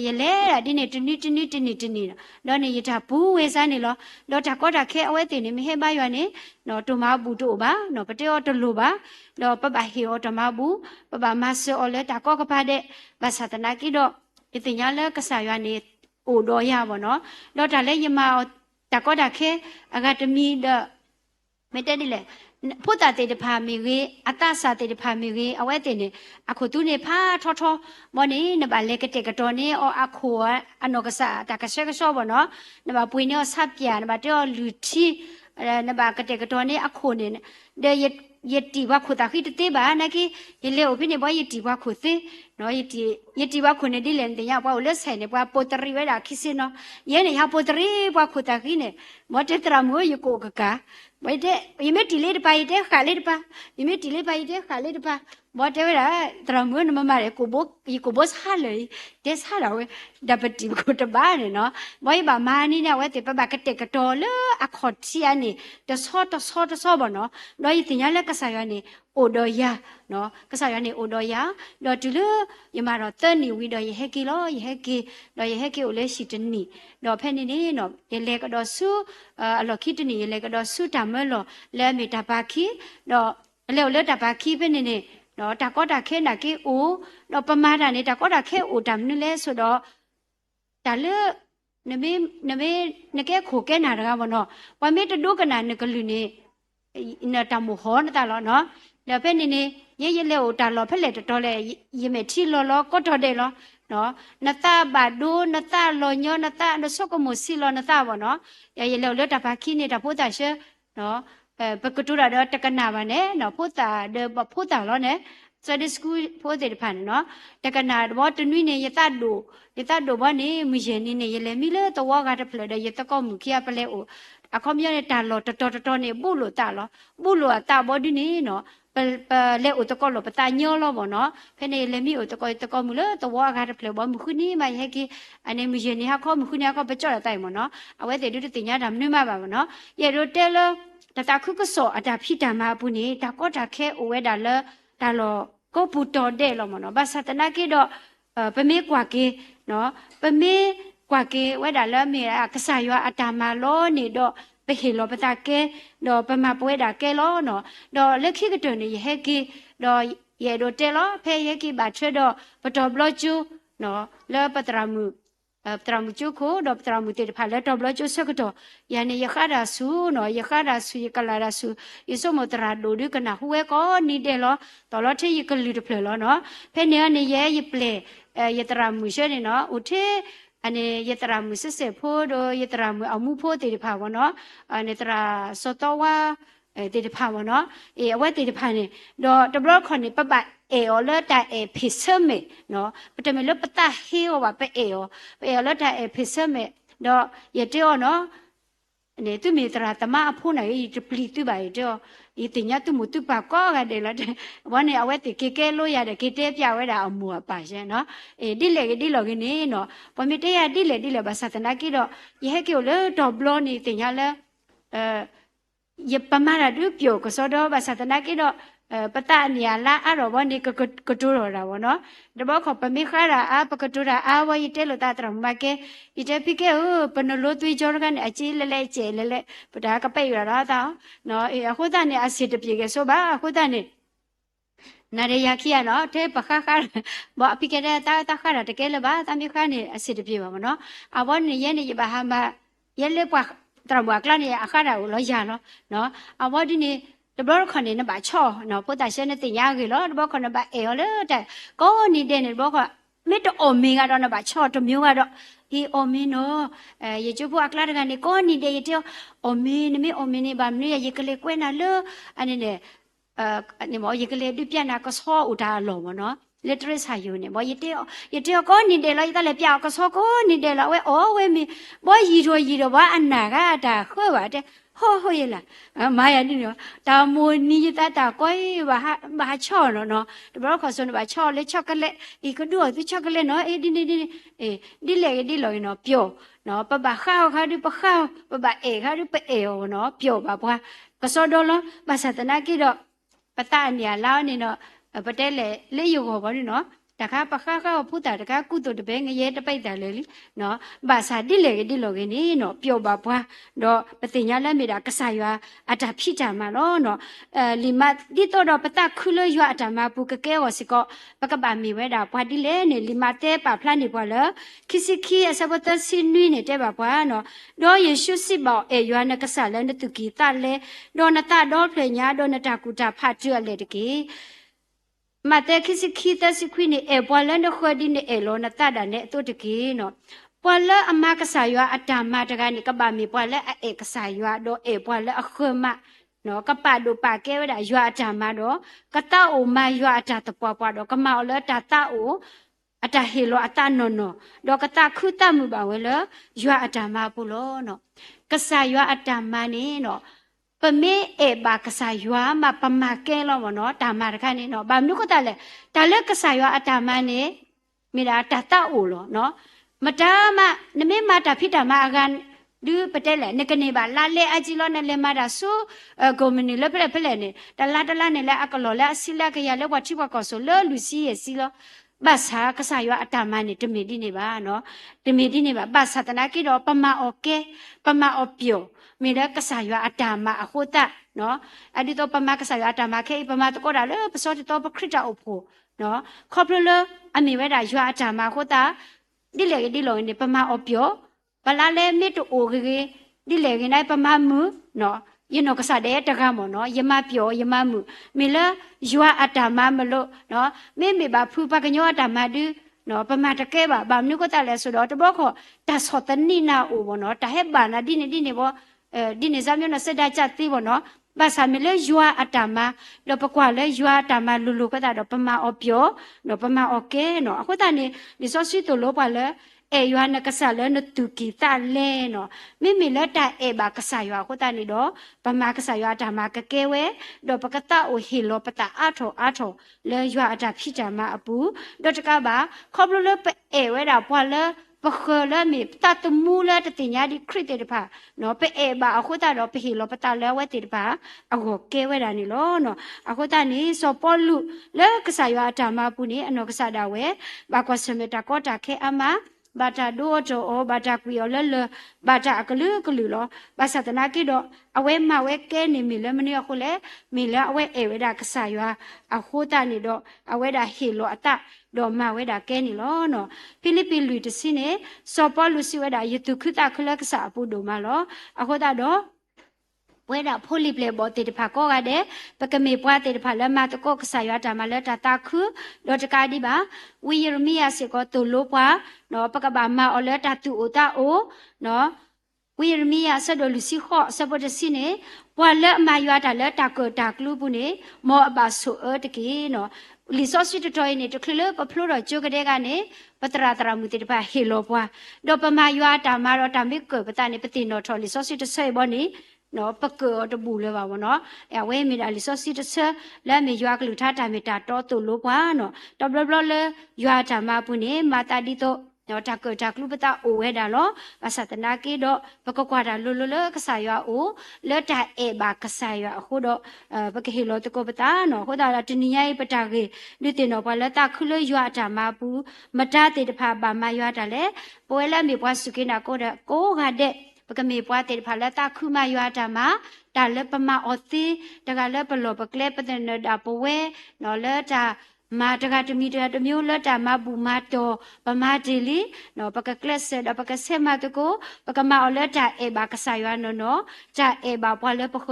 ยเลอะดินี่ตนี่เนาะนี่ยตาปูเวซานี่โลดอตาก็ตาแค่เอาไว้ตินี่มีเฮบายัวนี่เนาะตุมาบูโตบาเนาะปะเตอตโลบาดอปะบาเฮอตมาบูปะบามาเซอเลตาก็กะพาเดบาศาสนากิดออิติญาเลกะสายัวนี่โอดอยาบ่เนาะดอตาเลยมาตะก็ตาแค่อะกาตมีเดเมเตดิเลพุทธาเตตพามีเวอัตตาสาเตตพามีเวเอาไว้เตนี่อะโคตุนี่พาทอบ่นี่นะบาเลกะเตกะตอนี่ออะโคอะนอกะสาตะกะเชกะชอบ่เนาะนะบาปุยนี่อสับยานะบาเตอลูทีนะบากะเตกะตอนี่อะโคนี่เดยติว่าขุตาခိตเตบานะกิยเลโอพินี่บ่ยติว่าขุเตเนาะยติว่าขุนี่ดิเลนติญาบ่เลใส่นี่บ่โปตริเวดาคิซิเนาะเยนี่ฮาโปตริบ่ขุตาခိนี่บ่เตตรามัวอยู่โกกะกะบ่เตยเมติเลดไปเตขาเลดปายเมติเลไปเตขาเลดปาบ่เตเวดาตรามัวนมาเรโกบ่ซาเลยเตซาลาเวดับติโกตบานี่เนาะบ่ยบามานี่เนี่ยเวเตปะบากะเตกะตอเลอะขอดเสียนี่ตะซอบ่เนาะดอยติญาเลกะสายานี่โอดอยาเนาะกะสายานี่โอดอยาดอตุเลยมาดอเตนี่วิดอยเฮกิโลยเฮกิดอยเฮกิโอเลสิตนี่ดอเพนี่นี่เนาะยเลกะดอสุอะลอคิตนี่ยเลกะดอสุตามะลอเลมิตาปาคิดอเลตาปาคิเพนี่นี่เนาะตะก็ตะแค่น่ะกิโอดอปมาดานี่ตะก็ตะแค่โอตามนี่เลสุดอตะเลนเมนแกโขแกนาดะบ่เนาะว่าเมตะดุกะนานึกลุนี่นะตามุฮอนะตาลอเนาะแล้วเพ่นี่เยเลโอตาลอเพ่เลตตอเลยเมทิลอก็ตอเดลอเนาะนะตาบาดูนะตาลอญอนะตานะซอกมุสิลอนะตาบ่เนาะยเลโอเลตาพาคินี่ตาพุตาเชเนาะปะกตุระดอตะกะนาบาเนเนาะพุตาเดบพุตาลอเนSunday school ဖို့တဲ့ဖန်နော်တကနာဘောတနွိနေယတဒိုဘောနေမီယနေနေရလေမီလေတော့ကတဖလတဲ့ယတကောမှုခိယပလဲအိုအခုမြတဲ့တာလောတော်နေပုလို့တာလောပုလို့တာဘောဒီနေနော်ပလဲအိုတကောလောပတာညောလောဘောနော်ဖဲနေလေမီအိုတကောမှုလေတော့ကတဖလဘောမှုခုနီမဟဲကိအနေမီယနေဟာခေါမှုခုနီဟာပကြော့တိုင်မနော်အဝဲတဲ့ဒုတိညာဓမ္မနွိမပါမနော်ယေရိုတဲလောတတခုကစောအတာဖိတမဘူးနေတာကောတာခဲအိုဝဲတာလောตาลอก็ปูตอเดลอมเนาะบาสตนากิดอปะเมกว่าเกเนาะปะเม กว่าเกเวดาแล้วมีกษายอาตามาโลนี่ดอไปเห็นโลปตาเกดอปมาปวยดาเกโลเนาะดอเล็กขี้กระตุนนี่เฮกีดอเยโดเตโลเพเฮกีบาเทรดอปตอบลจูเนาะแล้วปตรามุตรามุจูโคดอปตรามุติพาแล้วตอบลจูสักดอยานี่ยคาดาสูเนาะยคาดาสูยกลาดาสูยิสมตราดูดูกันนะหัวก็นี่เดลตลอดที่ยกลือเพลโลเนาะเพเนียนี่เยยเปลยตรามุเชนี่เนาะอุเทอันนี้ยตรามุเสเสพูดยตรามุเอามุพูดติดพาวเนาะอันนี้ตราสตว่าติดพาวเนาะเอาไว้ติดพานี่ดอตบลคนนี้ปะบะเออเลตาพิเศษเมเนาะปะตะเมลปะตาเฮวว่าปะเออเลตาพิเศษเมดอยเตอเนาะเนี่ยตุมีตราตมาพูดไหนอีจะปลีตุไปเจ้าอีติญญาตุมุตุปะก็กันเดละวันนี้เอาไว้ติเกโลยาเดเกเตปยาไว้ดาเอามัวป่าใช่เนาะดิเลดิลกินี่เนาะพอมีเตยดิเลภาษาตนากิดอยเฮกิโอเลดอบลอนี่ติญญาเลยปมาราดูเปียวก็สอดภาษาตนากิดปตานี่ยละอะรวันนี้ก็ตูรอราเนาะดบ่ขอปมิคราอะปกตูราอะวะยเตโลตาตรมบะเกอิเตปิเกปนโลตุยจอรกันอจิเลเจเลปดากะไปยราตาเนาะအခုတနဲ့အစစ်တပြေကဆိုပါအခုတနဲ့နာရယခိယနော်တဲ့ပခါခါဘောအပိကတဲ့တာခါရတကယ်လပါတမိခါနဲ့အစစ်တပြေပါမနော်အဘောနေရဲ့နေဘာဟာမရဲလက်ကွာတရဘွာကလနဲ့အခါရကိုလောရနော်နော်အဘောဒီနေတဘောခနဲ့နဘာချောနော်ပုတ္တရှနဲ့တင်ရကြီးလောတဘောခနဲ့ဘာအေရောလေတဲ့ကောနေတဲ့နေဘောခမေတ္တအော်မင်းကတော့နဘာချောတမျိုးကတော့ဒီအော်မင်းနော်ရေကျဘွာကလကနေကောနေတဲ့ရတဲ့အော်မင်းနေအော်မင်းနေဘာမင်းရေကလေးကွဲနာလောအနေနဲ့นี่หมอยิกเลยดูเปียนาก็ซ้ออุดาหลอเนาะ literacy หาอยู่เนี่ยบ่ยเตียวก็นี่เดละตะเลยเปียก็ซ้อก็นี่เดละเว้ยโอ้เว้ยมีบ่ยีโรว่าอันน่ะก็ตาค่อยว่าแต่โหยล่ะมาอย่านี่เนาะตามูนี่ตาก้อยว่าช่อเนาะตบ่ขอสนว่าช่อเลยช็อกโกแลตอีก็ดูที่ช็อกโกแลตเนาะดิเลยเนาะเปียวเนาะปะบะข้าวค่ะดิปะข้าวปะบะค่ะดิปะเนาะเปียวบ่ว่าก็ซ้อดอลภาษาตะนากิดอปตาเนี่ยลาวนี่เนาะปะเตเลอยู่ก็บ่นี่เนาะตะคาปะคาก็พูดตะคากุตุตะเบงเยตะไปตะเลยเนาะภาษาดิโลกินี่เนาะเปียวบ่ว่าเนาะปฏิญญาละมีดากะสายว่าอาตาพิจามาเนาะลิมาดิโตดอปตาคุลยอาตามาปุกะเกวสิก็ปะกะบามีเวดาบ่ดิเลนี่ลิมาเตปะพลันนี่บ่ละคิสิคีอสะบตสินุยนี่เตบ่ว่าเนาะดอเยซูสิบ่ยานะกะสะละนตุกีตะเลดอนะตะดอเพญญาดอนะตะกุตะพะจือเลตะกีมาแต่คิสิคีตะสิควินี่บอลนะขวดินี่โลนะตะดาเนี่ยตุตะกีเนาะปอลอมากะสายว่าอาตามาตะกานี่กะบามีปอลกะสายว่าดอปอลอะขวมะเนาะกะปะดูปะเกวดายัวอาตามาดอกะตะโอมายัวอาตาตะปอดอกะมาเลตาตะโออาตาเฮโลอาตานอนดอกะตะคุตะมุบาเวลยัวอาตามาปุโลเนาะกะสายว่าอาตามานี่เนาะปะเมบากะสายว่ามาปะมาเกลอเนาะตามาตะกานี่เนาะบามุก็ตะเลกะสายว่าอาตามานี่มีดาตาตะโอโลเนาะมะตามะนเมมาตาพิตามากันดูปะเตเลนกะนี่บาลาเลอะจิโลนะเลมาดาซูโกมินีเลเพลนี่ตะลานี่ละอะกะโลละสิละกะยาเลวะทิวะก็โซเลลูซีเยซิโลบาษากะสายว่าอาตามานี่ตะเมดินี่บาเนาะตะเมดินี่บาบาษาตนะกิดอปะมาโอเคปะมาอเปียวมีแล้วกะสายว่าอาตามาอะโคตะเนาะอะดิโตปะมากะสายว่าอาตามาเคปะมาตะก็ดาเลปะซอติโตปะคริตะโอโพเนาะขอบเลอะมีเวดายัวอาตามาโคตะดิเลดิโลนี่ปะมาอเปียวปะลาเลมิตโอเกดิเลกินายปะมามุเนาะยินอกะสะเดตะกะมอเนาะยะมาเปียวยะมามุมีละยัวอาตามามาโลเนาะมีบาฟูปะกะญออาตามาดูเนาะปะมาตะเกบาบามนุก็ตะเลสุดอตะบ่ขอตะสอตะนีนาโอบ่เนาะตะเฮบานาดินี่บ่ဒီနေစားမျိုးနဲ့စက်တာကြသိပေါ့နော်ဘာသာမလဲယွာအတမတော့ပကွာလဲယွာအတမလူကတာတော့ပမာအော်ပြောတော့ပမာအော်ကဲနော်အခုတည်းဒီစောစီတို့လောပါလဲယွာနကဆာလဲနတူကီတာလဲနော်မိလဲတာဘာကဆာယွာအခုတည်းတော့ပမာကဆာယွာအတမကကဲဝဲတော့ပကတာအိုဟီလောပတာအာထောလဲယွာအတဖိကြမှာအပူတော့တကပါခေါပလို့လဲဝဲတာပွာလဲปะเคลมีตาตมูละตะติญาดิคริตเตปะเนาะเปบาอะคุตาดอเปหิโลปะตาแล้วเวติปะอะโกเกเวดานี่โลเนาะอะคุตานี่ซอปอลุเลกะสายว่าตามาปุนี่อนอกะสะดาเวบากวะสเมตาก็ตาเคอะมา ဘာတာဒိုတိုဘာတာကွီော်လဲလဲဘာတာကလူလောဘာသာတနာကိတော့အဝဲမဝဲကဲနေမီလဲမနီအခုလဲမီလဲအဝဲအေဝဲတာကဆာရွာအခုတာနေတော့အဝဲတာဟီလောအတတော့မဝဲတာကဲနေလောနော်ဖိလိပင်လူတစင်းနေစောပေါ်လူစီဝဲတာယတုခတာခလကဆာပူဒိုမလောအခုတာတော့ဝဲတာဖိုလီပလေဘောတေတဖာကောကတဲ့ပကမေပွားတေတဖာလက်မတကောကဆာရွာတာမလဲတာတာခုတော့တကားဒီပါဝီယရမီယာစေကောတူလို့ပွားနော်ပကဘာမအော်လဲတာတူအိုတာအိုနော်ဝီယရမီယာဆက်တော်လူစီခော့စပေါ်တစီနေပွာလက်အမရွာတာလဲတာကောတာကလူဘူးနေမောအပါဆိုတကေနော်လီဆော့စီတတော်နေတခလပဖလိုတော့ကျုပ်ကတဲ့ကနေပတရာတရာမူတေတဖာဟေလောပွားတော့ပမရွာတာမတော့တာမိကပတနေပတိနော်ထော်လီဆော့စီတဆေဘောနေနော်ပကောတပူလဲပါဗောနော်အဲဝဲမီတာလီစောစီတဆလဲမီရွာကလူထားတာမီတာတော့တူလို့ပွားနော်တော့ဘလဘလလဲရွာတာမပုနေမာတာဒီတော့နော်တကလူပတာအိုဝဲတာလောဘာသာတနာကေတော့ပကကွာတာလွလွကဆာရွာအိုလက်တာအေဘာကဆာရွာအခုတော့ပကဟီလောတကောပတာနော်ဟိုတာတနီယိပတာကေလူတင်တော့ဘလက်တာခုလရွာတာမပူမတာတေတဖာပါမရွာတာလဲပွဲလဲမီပွားစုကိနာကိုတဲ့ကိုကတဲ့ပကမေပွားတေဖာလက်တာခုမရွာတာမှာတာလက်ပမအော်စီတကလက်ပလောပကလက်ပတဲ့တာပဝဲနော်လက်တာမာတကတမီတမျိုးလက်တာမဘူမာတော်ပမာတီလီနော်ပကကလက်ဆက်ပကဆက်မတကိုပကမအော်လက်တာအေဘာကဆာရွာနော်ဂျာအေဘာပွားလက်ပခ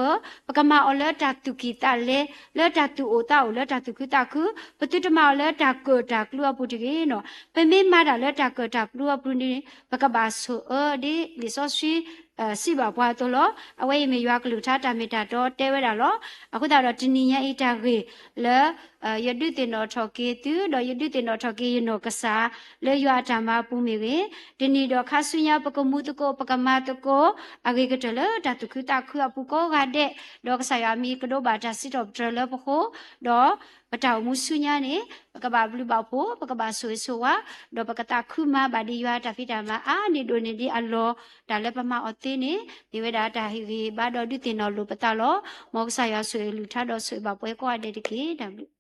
ပကမအော်လက်တာတူကီတာလေလက်တာတူအိုတာလက်တာတူကီတာခုပတုတမလက်တာကောတာကလူအပူတကေနော်ပမေမာတာလက်တာကောတာကလူအပူနေပကဘာဆိုဒီလီဆိုရှိစီပါပွားတော့လောအဝဲမေရွာကလူထားတာမီတာတော့တဲဝဲတာလောအခုတော့တနီညာအီတာကေလဲယဒုတင်တော်ထော်ကေတူတော့ယဒုတင်တော်ထော်ကေယနောကစားလဲရွာတာမပူမီကေဒီနီတော့ခါဆုညာပကမှုတကိုပကမတကိုအကေကတလတတုခုတာခုအပူကောကတဲ့တော့ကစားရမီကတော့ဘာတာစစ်တော့တလပခိုတော့ပတောင်မှုဆုညာနေပကဘာဘလူပေါဖို့ပကဘာဆွေဆိုဝါတော့ပကတာခုမဘာဒီရွာတာဖိတာမအာနေဒိုနေဒီအလောဒါလည်းပမအသေးနေဒီဝဲတာတာဟီဘာတော့ဒီတင်တော်လူပတာလောမောကဆာရဆွေလူထတော့ဆွေပါပွဲကွာတဲ့တကေဒါ